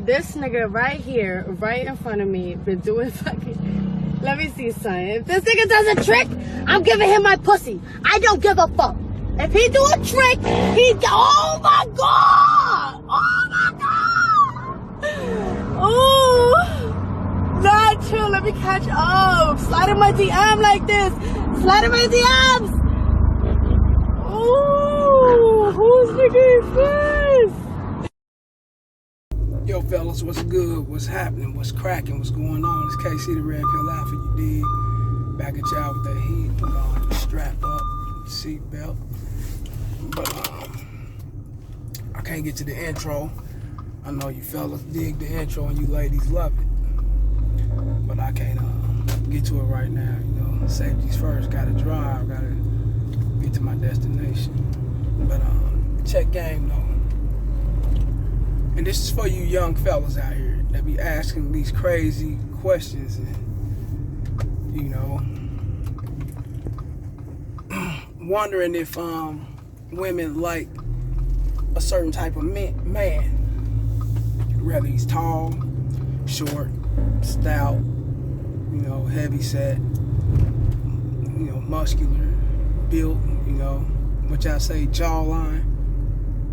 this nigga right here, right in front of me, been doing fucking... Let me see, son. If this nigga does a trick, I'm giving him my pussy. I don't give a fuck. If he do a trick, oh my God! Oh my God! Ooh! Nah, chill, let me catch up. Slide in my DM like this. Slide in my DMs. Ooh, who's nigga is this? Yo, fellas, what's good? What's happening? What's cracking? What's going on? It's KC the Red Pill Alpha, you dig? Back at y'all with that heat. Strap up, seatbelt. But I can't get to the intro. I know you fellas dig the intro and you ladies love it. But I can't get to it right now, you know. Safety's first. Gotta drive, gotta get to my destination. But check game though. And this is for you young fellas out here that be asking these crazy questions and, you know, wondering if women like a certain type of man, whether he's tall, short, stout, you know, heavy set, you know, muscular, built, you know, which I say jawline.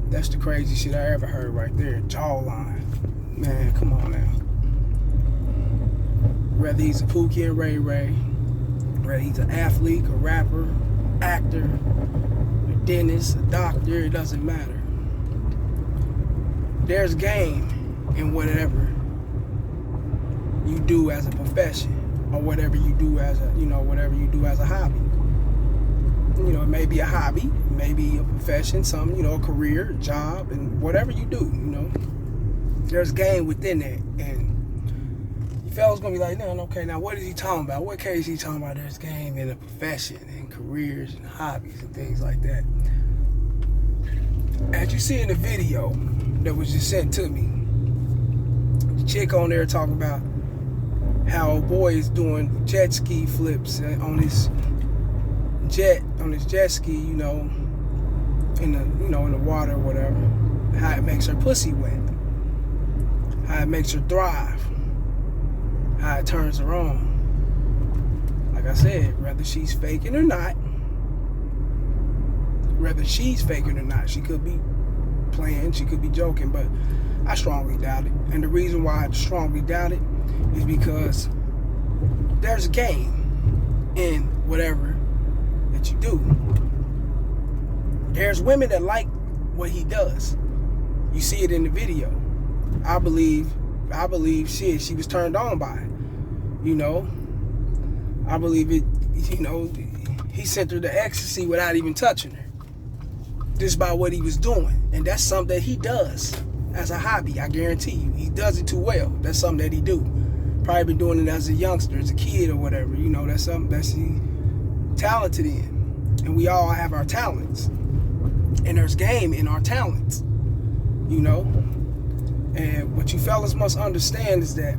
That's the craziest shit I ever heard right there. Jawline. Man, come on now. Whether he's a Pookie and Ray Ray, whether he's an athlete, a rapper, actor, a dentist, a doctor, it doesn't matter. There's game in whatever you do as a profession, or whatever you do as a, you know, whatever you do as a hobby. You know, it may be a hobby, maybe a profession, some, you know, a career, a job, and whatever you do, you know, there's game within that. And you fellas gonna be like, no, okay, now what is he talking about? What case is he talking about? There's game in a profession and careers and hobbies and things like that. As you see in the video that was just sent to me, the chick on there talking about how a boy is doing jet ski flips on his jet ski, you know, in the water or whatever, how it makes her pussy wet, how it makes her thrive, how it turns her on. Like I said, whether she's faking or not, she could be playing, she could be joking, but I strongly doubt it. And the reason why I strongly doubt it is because there's game in whatever that you do. There's women that like what he does. You see it in the video. I believe she was turned on by it. You know, I believe it, you know, he sent her to ecstasy without even touching her. Just by what he was doing. And that's something that he does as a hobby, I guarantee you. He does it too well. That's something that he do. Probably been doing it as a youngster, as a kid or whatever. You know, that's something that's he talented in. And we all have our talents. And there's game in our talents. You know? And what you fellas must understand is that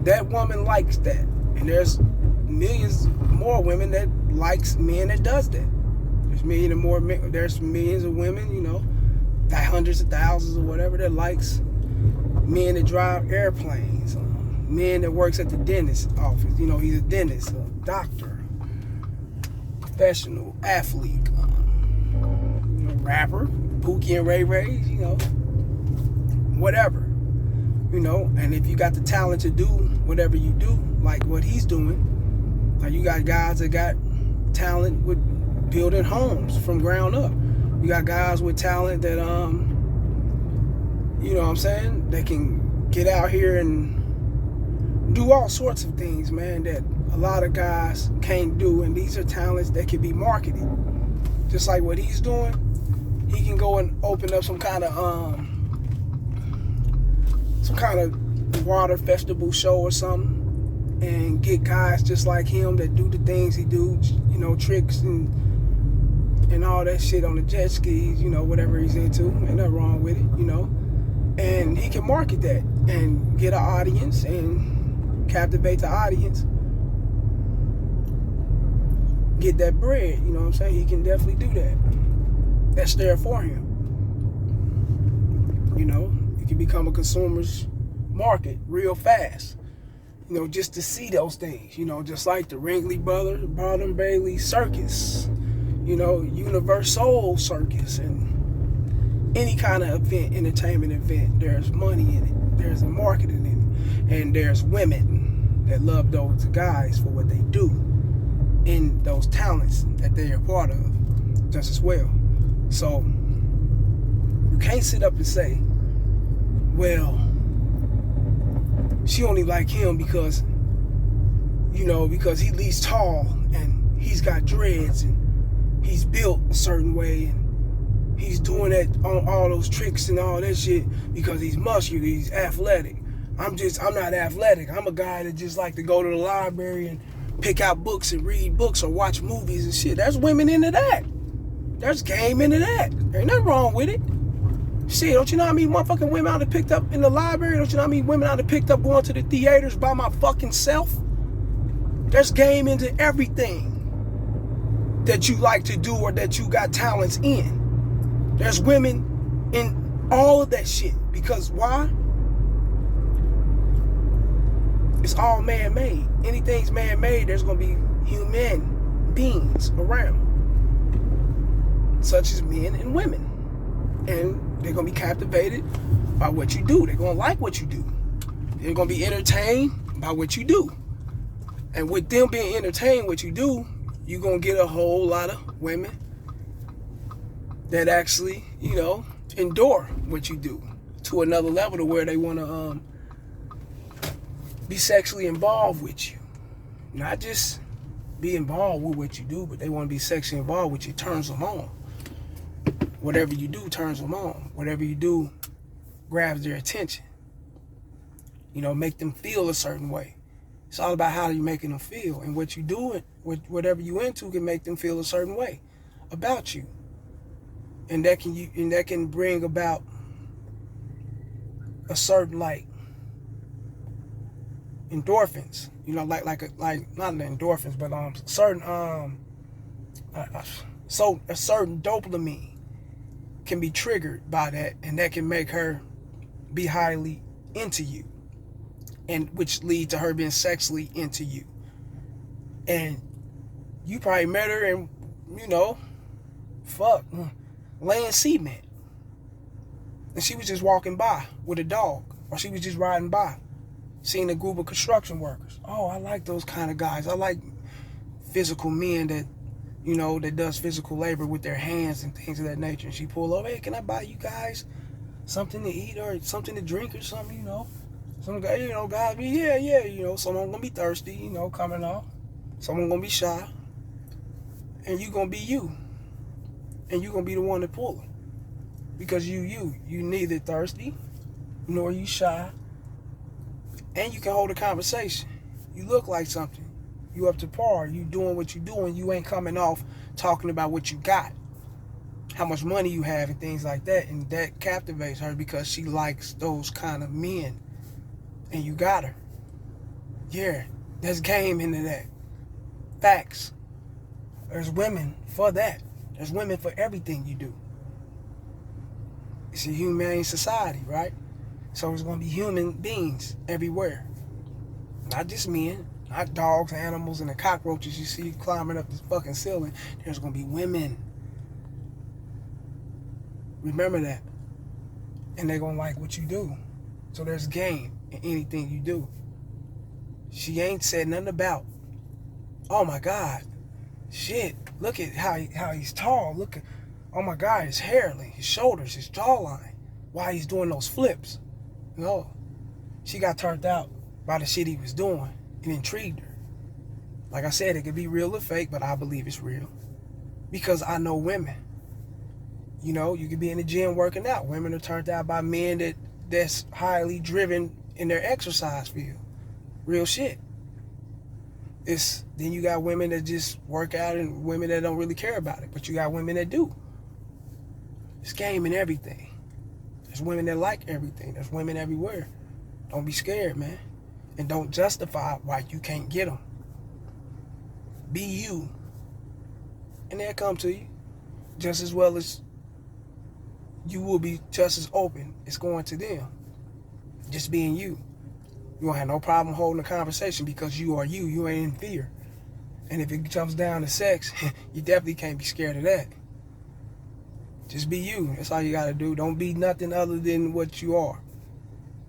that woman likes that. And there's millions more women that likes men that does that. There's millions of women, you know, hundreds of thousands or whatever, that likes men that drive airplanes, men that works at the dentist's office. You know, he's a dentist, a doctor, professional athlete, you know, rapper, Pookie and Ray Ray, you know, whatever, you know. And if you got the talent to do whatever you do, like what he's doing, like you got guys that got talent with building homes from ground up. You got guys with talent that, you know what I'm saying, they can get out here and do all sorts of things, man, that a lot of guys can't do. And these are talents that can be marketed. Just like what he's doing, he can go and open up some kind of water festival show or something and get guys just like him that do the things he do, you know, tricks and all that shit on the jet skis, you know, whatever he's into. Ain't nothing wrong with it, you know. And he can market that and get an audience and captivate the audience. Get that bread, you know what I'm saying? He can definitely do that. That's there for him. You know, We can become a consumer's market real fast. You know, just to see those things. You know, just like the Ringley Brothers, Barnum Bailey Circus. You know, Universal Circus, and any kind of event, entertainment event. There's money in it. There's a market in it. And there's women that love those guys for what they do in those talents that they are part of just as well. So you can't sit up and say, well, she only like him because, you know, because he's tall and he's got dreads and he's built a certain way and he's doing that on all those tricks and all that shit because he's muscular, he's athletic. I'm not athletic. I'm a guy that just like to go to the library and pick out books and read books or watch movies and shit. There's women into that. There's game into that. There ain't nothing wrong with it. Shit, don't you know how many motherfucking women I done picked up in the library? Don't you know how many women I done picked up going to the theaters by my fucking self? There's game into everything that you like to do or that you got talents in. There's women in all of that shit. Because why? It's all man-made. Anything's man-made, there's going to be human beings around. Such as men and women. And they're going to be captivated by what you do. They're going to like what you do. They're going to be entertained by what you do. And with them being entertained what you do, you're going to get a whole lot of women that actually, you know, endure what you do to another level to where they want to be sexually involved with you. Not just be involved with what you do, but they want to be sexually involved with you. It turns them on. Whatever you do turns them on. Whatever you do grabs their attention. You know, make them feel a certain way. It's all about how you're making them feel. And what you do, whatever you into can make them feel a certain way about you. And that can bring about a certain, like, endorphins. You know, like not the endorphins, but a certain dopamine can be triggered by that, and that can make her be highly into you, and which lead to her being sexually into you. And you probably met her and, you know, laying cement, and she was just walking by with a dog, or she was just riding by, seeing a group of construction workers. Oh, I like those kind of guys. I like physical men that, you know, that does physical labor with their hands and things of that nature. And she pulled over, hey, can I buy you guys something to eat or something to drink or something, you know? Some guy, you know, guys be, yeah, you know, someone gonna be thirsty, you know, coming off. Someone gonna be shy. And you gonna be you. And you gonna be the one to pull it. Because you neither thirsty, nor you shy. And you can hold a conversation. You look like something. You up to par. You doing what you doing. You ain't coming off talking about what you got, how much money you have, and things like that. And that captivates her because she likes those kind of men. And you got her. Yeah, there's game into that. Facts. There's women for that. There's women for everything you do. It's a humane society, right? So it's going to be human beings everywhere. Not just men, not dogs, animals, and the cockroaches you see climbing up this fucking ceiling. There's going to be women. Remember that. And they're going to like what you do. So there's game in anything you do. She ain't said nothing about, oh my God, shit, look at how he's tall. Look at, oh my God, his hair, his shoulders, his jawline, why he's doing those flips. No, she got turned out by the shit he was doing. It intrigued her. Like I said, it could be real or fake, but I believe it's real. Because I know women. You know, you could be in the gym working out. Women are turned out by men that's highly driven in their exercise field. Real shit. Then you got women that just work out and women that don't really care about it. But you got women that do. It's game in everything. There's women that like everything. There's women everywhere. Don't be scared, man. And don't justify why you can't get them. Be you. And they'll come to you. Just as well as you will be just as open as going to them. Just being you. You won't have no problem holding a conversation because you are you. You ain't in fear. And if it comes down to sex, you definitely can't be scared of that. Just be you. That's all you gotta do. Don't be nothing other than what you are.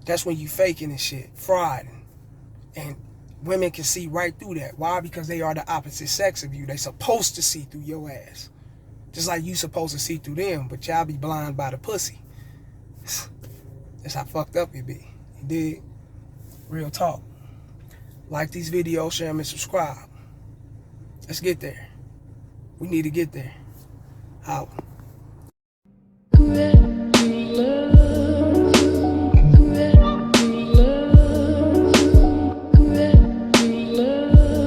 That's when you faking and shit. Fraud. And women can see right through that. Why? Because they are the opposite sex of you. They supposed to see through your ass. Just like you supposed to see through them. But y'all be blind by the pussy. That's how fucked up you be. You dig? Real talk. Like these videos, share them, and subscribe. Let's get there. We need to get there. Out.